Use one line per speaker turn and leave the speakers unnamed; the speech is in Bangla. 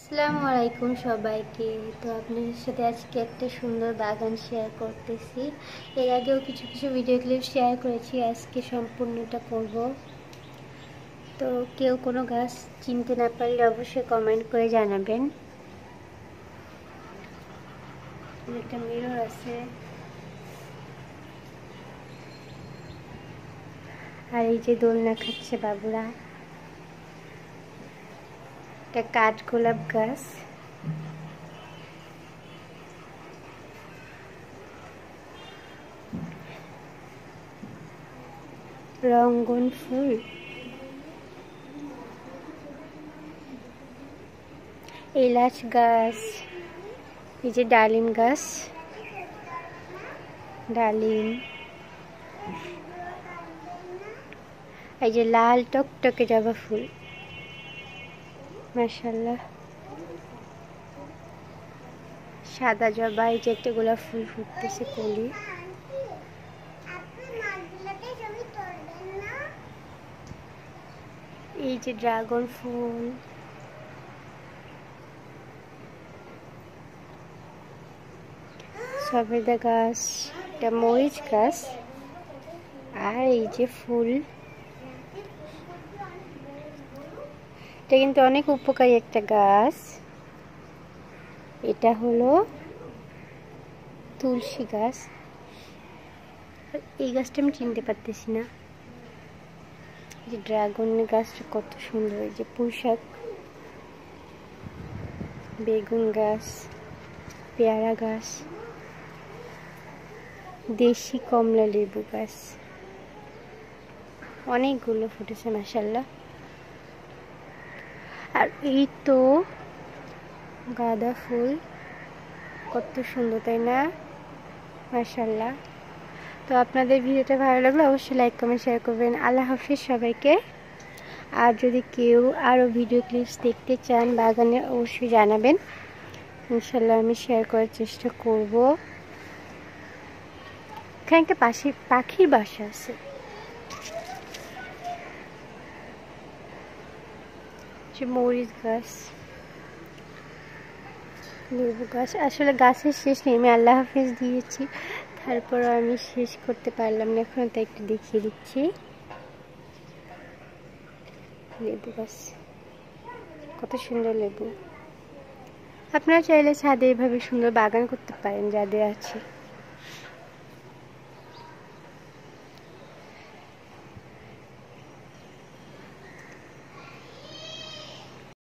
আসসালামু আলাইকুম সবাইকে। তো আপনাদের সাথে আজকে একটা সুন্দর বাগান শেয়ার করতেছি। এর আগেও কিছু কিছু ভিডিও ক্লিপ শেয়ার করেছি, আজকে সম্পূর্ণটা করব। তো কেউ কোনো গাছ চিনতে না পারলে অবশ্যই কমেন্ট করে জানাবেন। একটা মিরর আছে, আর এই যে দোলনা খাচ্ছে বাবুরা। একটা কাঠগোলাপ গাছ, রঙ্গন ফুল, এলাচ গাছ, এই যে ডালিম গাছ, ডালিম, এই যে লাল টকটকে জবা ফুল, মাশাআল্লাহ। সাদা জবা, এই যে একটা গোলাপ ফুল ফুটতেছে কলি, এই যে ড্রাগন ফুল, সবেদা গাছ, একটা মরিচ গাছ, আর এই যে ফুল। এটা কিন্তু অনেক উপকারী একটা গাছ। এটা হলো তুলসী গাছ। এই গাছটা আমি চিনতে পারতেছি না। যে ড্রাগন গাছটা কত সুন্দর, এই যে পুঁইশাক, বেগুন গাছ, পেয়ারা গাছ, দেশি কমলা লেবু গাছ, অনেকগুলো ফুটেছে মাশাআল্লাহ। আর এই তো গাঁদা ফুল, কত সুন্দর তাই না, মাশাআল্লাহ। তো আপনাদের ভিডিওটা ভালো লাগলে অবশ্যই লাইক কমেন্ট শেয়ার করবেন। আল্লাহ হাফিজ সবাইকে। আর যদি কেউ আরও ভিডিও ক্লিপস দেখতে চান বাগানে, অবশ্যই জানাবেন, ইনশাল্লাহ আমি শেয়ার করার চেষ্টা করব। এখানে একটা পাখির বাসা আছে। মরিচ গাছ, লেবু গাছ, আসলে গাছের শেষ নেই। আমি আল্লাহ হাফিজ দিয়েছি, তারপরও আমি শেষ করতে পারলাম না, এখন তো একটু দেখিয়ে দিচ্ছি। লেবু গাছ, কত সুন্দর লেবু। আপনারা চাইলে ছাদে এভাবে সুন্দর বাগান করতে পারেন যাদের আছে।